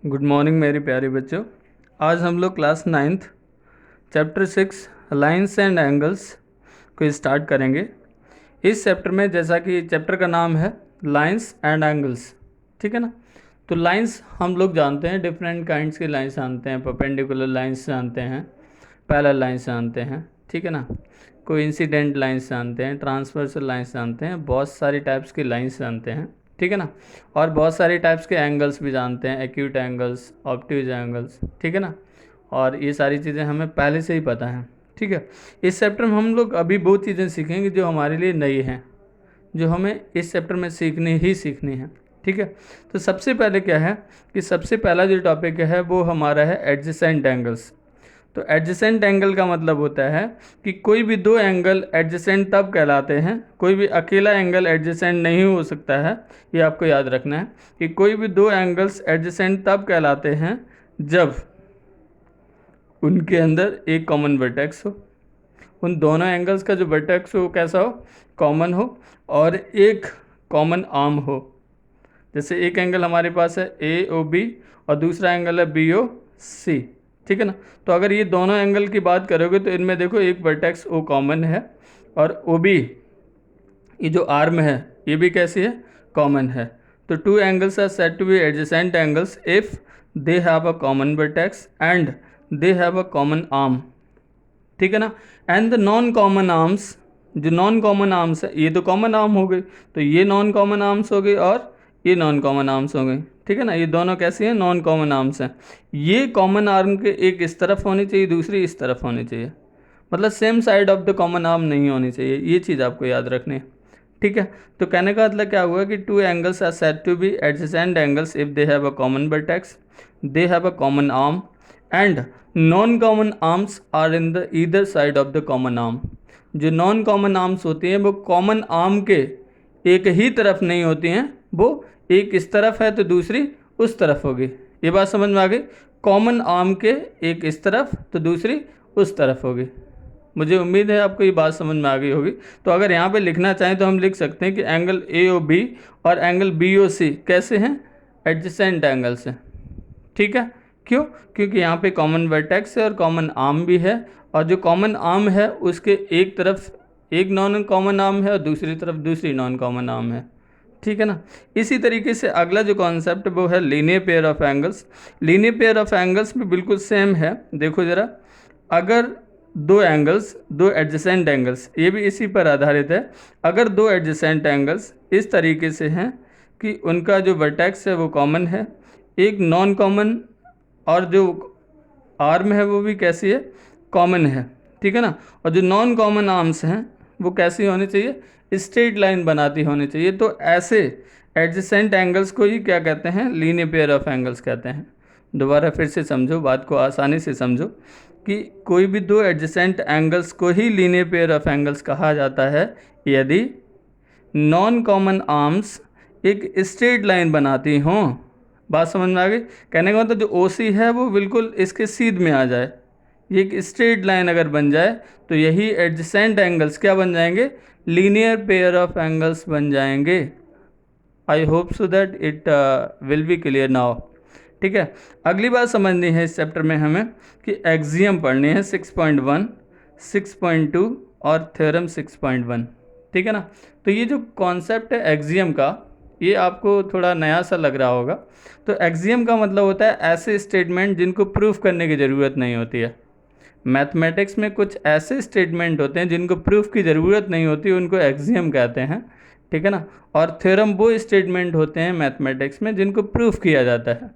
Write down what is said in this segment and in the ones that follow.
Good morning मेरे प्यारे बच्चों। आज हम लोग class 9th chapter 6 lines and angles को स्टार्ट करेंगे। इस चैप्टर में जैसा कि चैप्टर का नाम है लाइंस एंड एंगल्स, ठीक है ना। तो लाइंस हम लोग जानते हैं, डिफरेंट काइंड्स की लाइंस जानते हैं। परपेंडिकुलर लाइंस जानते हैं, पैरेलल लाइंस जानते हैं, ठीक है ना। कोइंसिडेंट लाइंस जानते हैं, ट्रांसवर्सल लाइंस जानते हैं, बहुत सारी टाइप्स की लाइंस जानते हैं, ठीक है ना। और बहुत सारे टाइप्स के एंगल्स भी जानते हैं, एक्यूट एंगल्स, ऑब्ट्यूज एंगल्स, ठीक है ना। और ये सारी चीज़ें हमें पहले से ही पता हैं, ठीक है। इस चैप्टर में हम लोग अभी बहुत चीज़ें सीखेंगे जो हमारे लिए नई हैं, जो हमें इस चैप्टर में सीखनी है, ठीक है। तो सबसे पहले क्या है कि सबसे पहला जो टॉपिक है वो हमारा है एडजेसेंट एंगल्स। तो एडजेसेंट एंगल का मतलब होता है कि कोई भी दो एंगल एडजेसेंट तब कहलाते हैं, कोई भी अकेला एंगल एडजेसेंट नहीं हो सकता है। ये आपको याद रखना है कि कोई भी दो एंगल्स एडजेसेंट तब कहलाते हैं जब उनके अंदर एक कॉमन वर्टेक्स हो, उन दोनों एंगल्स का जो वर्टेक्स हो कैसा हो, कॉमन हो, और एक कॉमन आर्म हो। जैसे एक एंगल हमारे पास है ए ओ बी और दूसरा एंगल है बी ओ सी, ठीक है ना। तो अगर ये दोनों एंगल की बात करोगे तो इनमें देखो एक वर्टेक्स ओ कॉमन है और ओ बी ये जो आर्म है ये भी कैसी है, कॉमन है। तो two angles are said to be adjacent angles if they have a common vertex and they have a common arm, ठीक है ना। And the non common arms, जो नॉन कॉमन आर्म्स है, ये तो कॉमन आर्म हो गई, तो ये नॉन कॉमन आर्म्स हो गई और ये नॉन कॉमन आर्म्स हो गई, ठीक है ना। ये दोनों कैसी हैं, नॉन कॉमन आर्म्स हैं। ये कॉमन आर्म के एक इस तरफ होनी चाहिए, दूसरी इस तरफ होनी चाहिए, मतलब same side of the common arm नहीं होनी चाहिए। ये चीज़ आपको याद रखनी है, ठीक है। तो कहने का मतलब क्या हुआ कि two angles are said to be adjacent angles if they have a common vertex, they have a common arm and non common arms are in the either side of the common arm. जो non common arms होती हैं वो common arm के एक ही तरफ नहीं होती हैं, वो एक इस तरफ है तो दूसरी उस तरफ होगी। ये बात समझ में आ गई। कॉमन आर्म के एक इस तरफ तो दूसरी उस तरफ होगी। मुझे उम्मीद है आपको ये बात समझ में आ गई होगी। तो अगर यहाँ पे लिखना चाहें तो हम लिख सकते हैं कि एंगल ए ओ बी और एंगल बी ओ सी कैसे हैं, एडजेसेंट एंगल्स हैं, ठीक है। क्यों? क्योंकि यहाँ पे कॉमन वर्टेक्स है और कॉमन आर्म भी है, और जो कॉमन आर्म है उसके एक तरफ एक नॉन कॉमन आर्म है और दूसरी तरफ दूसरी नॉन कॉमन आर्म है, ठीक है ना। इसी तरीके से अगला जो कॉन्सेप्ट वो है linear pair of angles. Linear pair of angles भी बिल्कुल सेम है। देखो ज़रा, अगर दो एंगल्स, दो एडजेसेंट एंगल्स, ये भी इसी पर आधारित है। अगर दो एडजेसेंट एंगल्स इस तरीके से हैं कि उनका जो वर्टेक्स है वो कॉमन है, एक नॉन कॉमन और जो आर्म है वो भी कैसी है, कॉमन है, ठीक है ना। और जो नॉन कॉमन आर्म्स हैं वो कैसी होनी चाहिए, स्ट्रेट लाइन बनाती होनी चाहिए। तो ऐसे एडजेसेंट एंगल्स को ही क्या कहते हैं, लीनियर पेयर ऑफ एंगल्स कहते हैं। दोबारा फिर से समझो, बात को आसानी से समझो कि कोई भी दो एडजेसेंट एंगल्स को ही लीनियर पेयर ऑफ एंगल्स कहा जाता है यदि नॉन कॉमन आर्म्स एक स्ट्रेट लाइन बनाती हों। बात समझ में आ गई। कहने का मतलब जो ओ सी है वो बिल्कुल इसके सीध में आ जाए, ये एक स्ट्रेट लाइन अगर बन जाए तो यही एडजेसेंट एंगल्स क्या बन जाएंगे, लीनियर पेयर ऑफ एंगल्स बन जाएंगे। I hope so that it will be clear now, ठीक है। अगली बात समझनी है इस चैप्टर में हमें कि एक्सियम पढ़नी है 6.1, 6.2 और थ्योरम 6.1, ठीक है ना। तो ये जो कॉन्सेप्ट है एक्सियम का, ये आपको थोड़ा नया सा लग रहा होगा। तो एक्सियम का मतलब होता है ऐसे स्टेटमेंट जिनको प्रूफ करने की ज़रूरत नहीं होती है। मैथमेटिक्स में कुछ ऐसे स्टेटमेंट होते हैं जिनको प्रूफ की ज़रूरत नहीं होती, उनको एक्सियम कहते हैं, ठीक है ना। और थ्योरम वो स्टेटमेंट होते हैं मैथमेटिक्स में जिनको प्रूफ किया जाता है।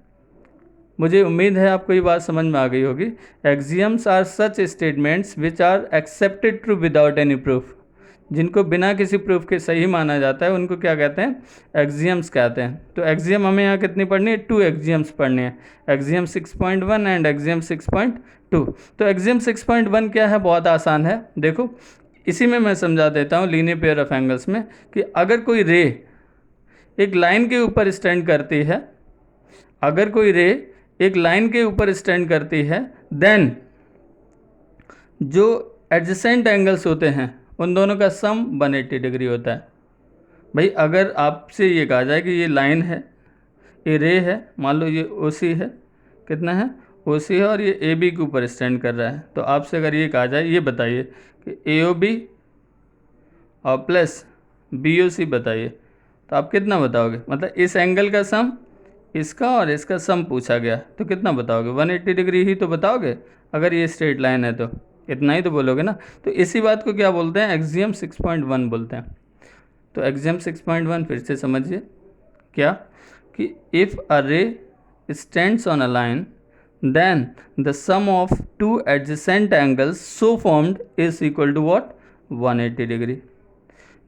मुझे उम्मीद है आपको ये बात समझ में आ गई होगी। Axioms are such statements which are accepted true without any proof. जिनको बिना किसी प्रूफ के सही माना जाता है उनको क्या कहते हैं, एक्सियम्स कहते हैं। तो एक्सियम हमें यहाँ कितनी पढ़नी है, 2 एक्सियम्स पढ़नी है, एक्सियम 6.1 एंड एक्सियम 6.2। तो एक्सियम 6.1 क्या है, बहुत आसान है। देखो इसी में मैं समझा देता हूँ लीनियर पेयर ऑफ एंगल्स में कि अगर कोई रे एक लाइन के ऊपर स्टैंड करती है, अगर कोई रे एक लाइन के ऊपर स्टैंड करती है, देन जो एडजेसेंट एंगल्स होते हैं उन दोनों का सम 180 डिग्री होता है। भाई अगर आपसे ये कहा जाए कि ये लाइन है, ए रे है, मान लो ये ओ सी है, कितना है ओ सी है, और ये ए बी के ऊपर स्टैंड कर रहा है। तो आपसे अगर ये कहा जाए, ये बताइए कि ए ओ बी और प्लस बी ओ सी बताइए, तो आप कितना बताओगे? मतलब इस एंगल का सम, इसका और इसका सम पूछा गया, तो कितना बताओगे? 180 डिग्री ही तो बताओगे। अगर ये स्ट्रेट लाइन है तो इतना ही तो बोलोगे ना। तो इसी बात को क्या बोलते हैं? एक्सियम 6.1 बोलते हैं। तो एक्सियम 6.1 फिर से समझिए, क्या कि if a ray stands on a line then the sum of two adjacent angles so formed is equal to what? 180 degree.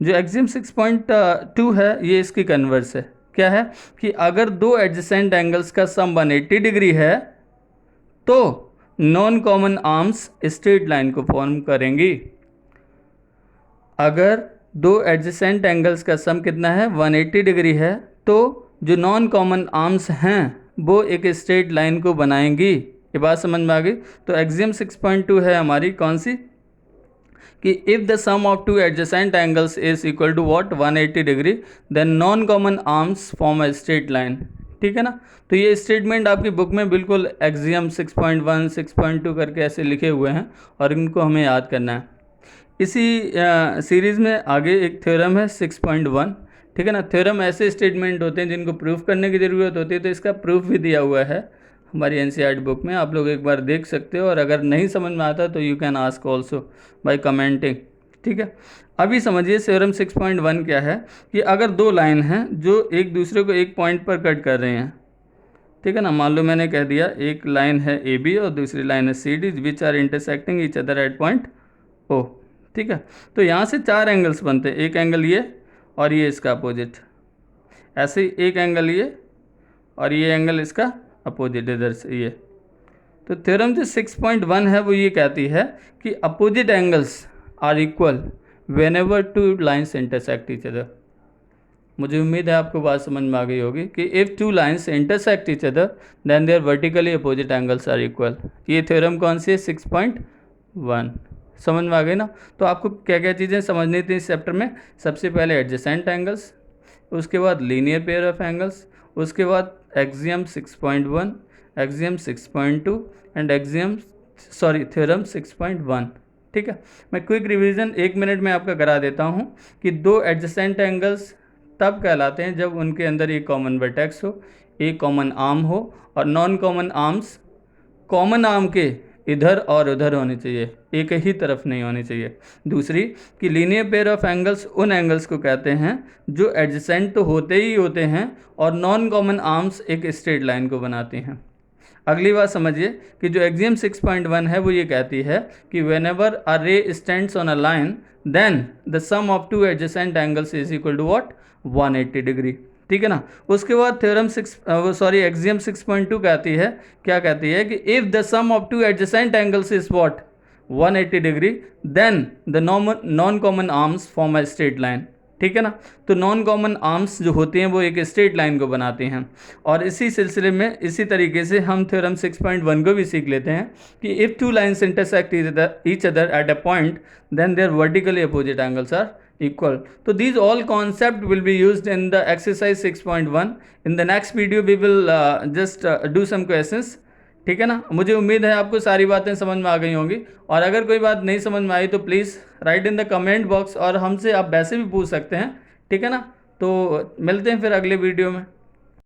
जो एक्सियम 6.2 है ये इसकी कन्वर्स है। क्या है कि अगर दो एडजेसेंट एंगल्स का सम 180 डिग्री है तो non common arms straight line को फॉर्म करेंगी। अगर दो एडजेसेंट एंगल्स का सम कितना है? 180 डिग्री है, तो जो नॉन कॉमन आर्म्स हैं वो एक स्ट्रेट लाइन को बनाएंगी। ये बात समझ में आ गई? तो एक्सियम 6.2 है हमारी कौन सी? कि if the sum of two adjacent angles is equal to what? 180 degree, then non common arms form a straight line. ठीक है ना? तो ये स्टेटमेंट आपकी बुक में बिल्कुल एक्सियम 6.1, 6.2 करके ऐसे लिखे हुए हैं और इनको हमें याद करना है। इसी सीरीज़ में आगे एक थ्योरम है 6.1। ठीक है ना? थ्योरम ऐसे स्टेटमेंट होते हैं जिनको प्रूफ करने की ज़रूरत होती है, तो इसका प्रूफ भी दिया हुआ है हमारी एनसीईआरटी बुक में, आप लोग एक बार देख सकते हो। और अगर नहीं समझ में आता तो you can ask also by commenting. ठीक है, अभी समझिए थ्योरम 6.1 क्या है कि अगर दो लाइन हैं जो एक दूसरे को एक पॉइंट पर कट कर रहे हैं, ठीक है ना, मान लो मैंने कह दिया एक लाइन है ए बी और दूसरी लाइन है C D, which are intersecting each other at point O. ठीक है, तो यहाँ से चार एंगल्स बनते हैं, एक एंगल ये और ये इसका अपोजिट, ऐसे ही एक एंगल ये और ये एंगल इसका अपोजिट इधर से ये। तो थ्योरम जो 6.1 है वो ये कहती है कि opposite angles are equal whenever two lines intersect each other. मुझे उम्मीद है आपको बात समझ में आ गई होगी कि if two lines intersect each other then their vertically opposite angles are equal. ये थ्योरम कौन सी है? 6.1। समझ में आ गई ना? तो आपको क्या क्या चीज़ें समझनी थी इस चैप्टर में? सबसे पहले एडजेसेंट एंगल्स, उसके बाद लीनियर पेयर ऑफ एंगल्स, उसके बाद एक्सियम 6.1, एक्सियम 6.2 एंड थ्योरम 6.1। ठीक है, मैं क्विक रिवीजन 1 मिनट में आपका करा देता हूँ कि दो एडजेसेंट एंगल्स तब कहलाते हैं जब उनके अंदर एक कॉमन वर्टेक्स हो, एक कॉमन आर्म हो और non common arms common arm के इधर और उधर होनी चाहिए, एक ही तरफ नहीं होनी चाहिए। दूसरी कि लीनियर पेयर ऑफ एंगल्स उन एंगल्स को कहते हैं जो एडजेसेंट तो होते ही होते हैं और नॉन कॉमन आर्म्स एक स्ट्रेट लाइन को बनाती हैं। अगली बात समझिए कि जो एक्सियम 6.1 है वो ये कहती है कि whenever a ray stands on a line then the sum of two adjacent angles is equal to what? 180 degree. ठीक है ना? उसके बाद थ्योरम एक्सियम 6.2 कहती है, क्या कहती है कि if the sum of two adjacent angles is what? 180 degree, then the non common arms form a straight line. ठीक है ना? तो नॉन कॉमन आर्म्स जो होती हैं वो एक स्ट्रेट लाइन को बनाती हैं। और इसी सिलसिले में इसी तरीके से हम थ्योरम 6.1 को भी सीख लेते हैं कि if two lines intersect each other at a point then their vertically opposite angles are equal. So these all concept will be used in the exercise 6.1. In the next video we will just do some questions. ठीक है ना? मुझे उम्मीद है आपको सारी बातें समझ में आ गई होंगी, और अगर कोई बात नहीं समझ में आई तो please write in the comment box, और हमसे आप वैसे भी पूछ सकते हैं। ठीक है ना? तो मिलते हैं फिर अगले वीडियो में।